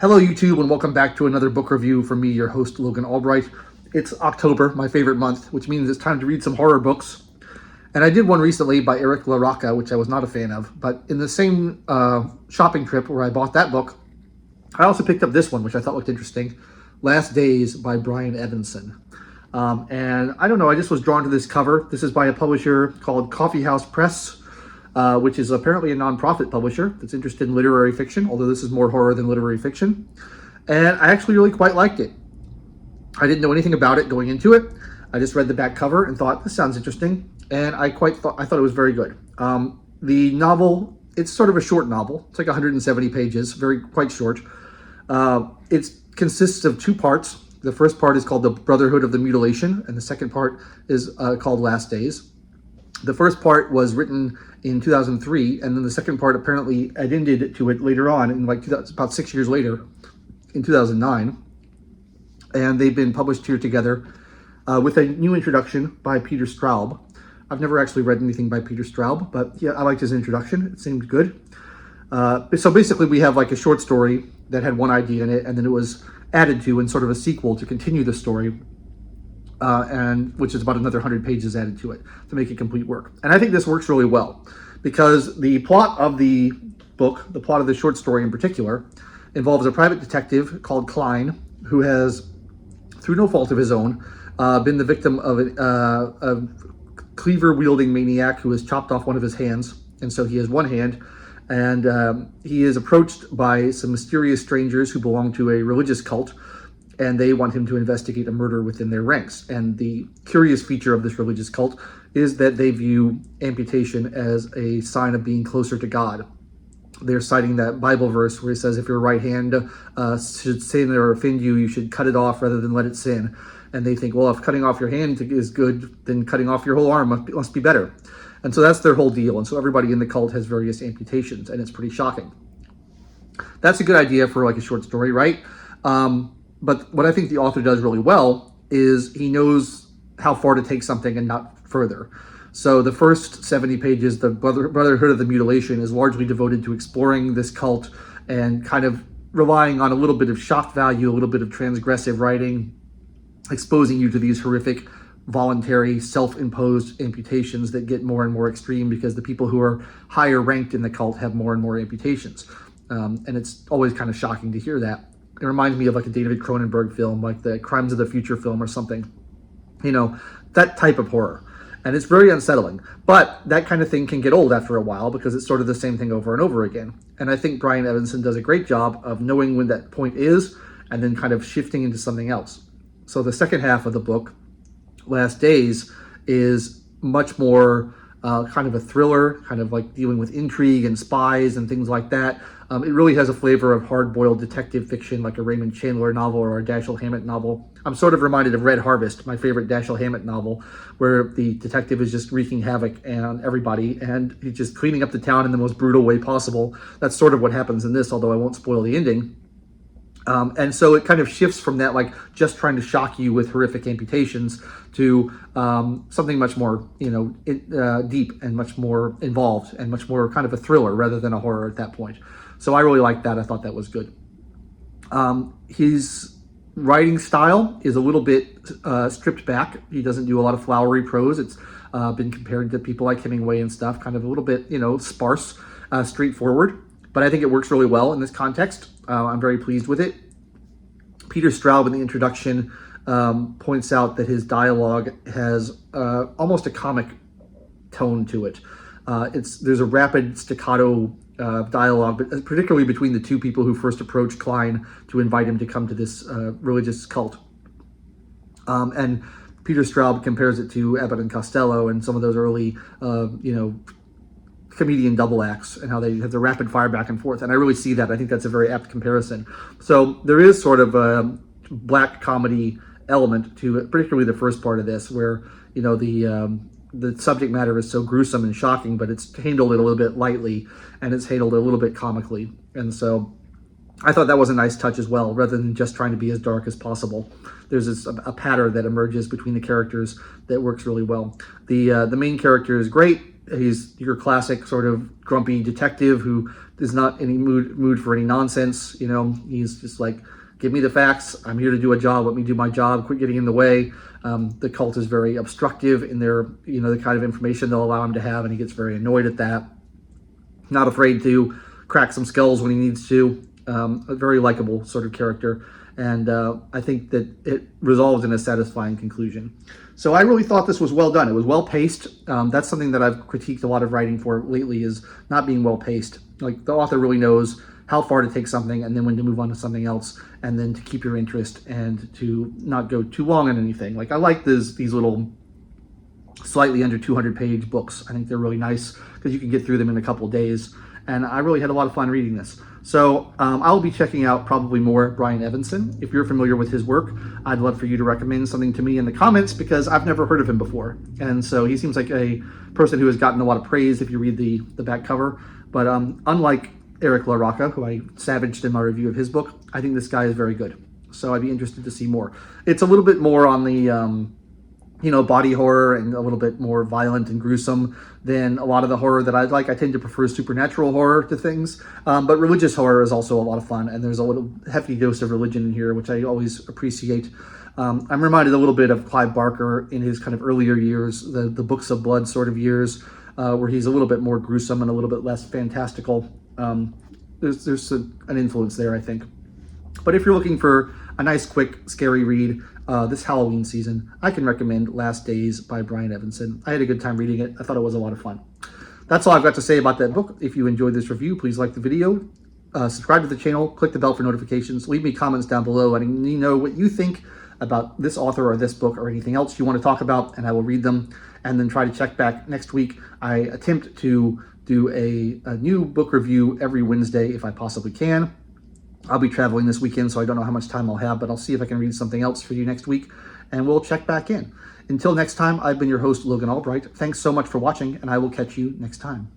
Hello YouTube, and welcome back to another book review from me, your host Logan Albright. It's October, my favorite month, which means it's time to read some horror books. And I did one recently by Eric LaRocca, which I was not a fan of, but in the same shopping trip where I bought that book, I also picked up this one, which I thought looked interesting, Last Days by Brian Evenson. And I don't know, I just was drawn to this cover. This is by a publisher called Coffee House Press, which is apparently a nonprofit publisher that's interested in literary fiction, although this is more horror than literary fiction. And I actually really quite liked it. I didn't know anything about it going into it. I just read the back cover and thought, this sounds interesting. And I thought it was very good. The novel, it's sort of a short novel. It's like 170 pages, quite short. It consists of two parts. The first part is called The Brotherhood of the Mutilation, and the second part is called Last Days. The first part was written in 2003, and then the second part apparently addended to it later on, in about 6 years later, in 2009. And they've been published here together with a new introduction by Peter Straub. I've never actually read anything by Peter Straub, but yeah, I liked his introduction. It seemed good. So basically we have like a short story that had one idea in it, and then it was added to in sort of a sequel to continue the story, and which is about another 100 pages added to it to make it complete work. And I think this works really well because the plot of the book, the plot of the short story in particular, involves a private detective called Klein who has, through no fault of his own, been the victim of a cleaver-wielding maniac who has chopped off one of his hands, and so he has one hand, and he is approached by some mysterious strangers who belong to a religious cult, and they want him to investigate a murder within their ranks. And the curious feature of this religious cult is that they view amputation as a sign of being closer to God. They're citing that Bible verse where it says, if your right hand should sin or offend you, you should cut it off rather than let it sin. And they think, well, if cutting off your hand is good, then cutting off your whole arm must be better. And so that's their whole deal. And so everybody in the cult has various amputations, and it's pretty shocking. That's a good idea for like a short story, right? But what I think the author does really well is he knows how far to take something and not further. So the first 70 pages, the Brotherhood of the Mutilation, is largely devoted to exploring this cult and kind of relying on a little bit of shock value, a little bit of transgressive writing, exposing you to these horrific, voluntary, self-imposed amputations that get more and more extreme because the people who are higher ranked in the cult have more and more amputations. And it's always kind of shocking to hear that. It reminds me of like a David Cronenberg film, like the Crimes of the Future film or something. You know, that type of horror. And it's very unsettling. But that kind of thing can get old after a while because it's sort of the same thing over and over again. And I think Brian Evenson does a great job of knowing when that point is and then kind of shifting into something else. So the second half of the book, Last Days, is much more kind of a thriller, kind of like dealing with intrigue and spies and things like that. It really has a flavor of hard-boiled detective fiction, like a Raymond Chandler novel or a Dashiell Hammett novel. I'm sort of reminded of Red Harvest, my favorite Dashiell Hammett novel, where the detective is just wreaking havoc on everybody and he's just cleaning up the town in the most brutal way possible. That's sort of what happens in this, although I won't spoil the ending. And so it kind of shifts from that, like just trying to shock you with horrific amputations, to something much more, deep and much more involved and much more kind of a thriller rather than a horror at that point. So I really liked that. I thought that was good. His writing style is a little bit stripped back. He doesn't do a lot of flowery prose. It's been compared to people like Hemingway and stuff, kind of a little bit, sparse, straightforward. But I think it works really well in this context. I'm very pleased with it. Peter Straub in the introduction points out that his dialogue has almost a comic tone to it. There's a rapid staccato dialogue, but particularly between the two people who first approached Klein to invite him to come to this religious cult. And Peter Straub compares it to Abbott and Costello and some of those early, comedian double acts, and how they have the rapid fire back and forth. And I really see that. I think that's a very apt comparison. So there is sort of a black comedy element to it, particularly the first part of this, where, the subject matter is so gruesome and shocking, but it's handled a little bit lightly and it's handled a little bit comically. And so I thought that was a nice touch as well, rather than just trying to be as dark as possible. There's a pattern that emerges between the characters that works really well. The main character is great. He's your classic sort of grumpy detective who is not in any mood for any nonsense. You know, he's just like, give me the facts. I'm here to do a job. Let me do my job. Quit getting in the way. The cult is very obstructive in their, the kind of information they'll allow him to have, and he gets very annoyed at that. Not afraid to crack some skulls when he needs to. A very likable sort of character. And I think that it resolves in a satisfying conclusion. So I really thought this was well done. It was well paced. That's something that I've critiqued a lot of writing for lately, is not being well paced. Like, the author really knows how far to take something and then when to move on to something else, and then to keep your interest and to not go too long on anything. Like, I like these little slightly under 200-page books. I think they're really nice because you can get through them in a couple of days. And I really had a lot of fun reading this. So I'll be checking out probably more Brian Evenson. If you're familiar with his work, I'd love for you to recommend something to me in the comments, because I've never heard of him before. And so he seems like a person who has gotten a lot of praise if you read the back cover. But unlike Eric LaRocca, who I savaged in my review of his book, I think this guy is very good. So I'd be interested to see more. It's a little bit more on the body horror and a little bit more violent and gruesome than a lot of the horror that I like. I tend to prefer supernatural horror to things, but religious horror is also a lot of fun, and there's a little hefty dose of religion in here, which I always appreciate. I'm reminded a little bit of Clive Barker in his kind of earlier years, the Books of Blood sort of years, where he's a little bit more gruesome and a little bit less fantastical. There's an influence there, I think. But if you're looking for a nice, quick, scary read this Halloween season, I can recommend Last Days by Brian Evenson. I had a good time reading it. I thought it was a lot of fun. That's all I've got to say about that book. If you enjoyed this review, please like the video, subscribe to the channel, click the bell for notifications, leave me comments down below letting me know what you think about this author or this book or anything else you want to talk about, and I will read them and then try to check back next week. I attempt to do a new book review every Wednesday if I possibly can. I'll be traveling this weekend, so I don't know how much time I'll have, but I'll see if I can read something else for you next week, and we'll check back in. Until next time, I've been your host, Logan Albright. Thanks so much for watching, and I will catch you next time.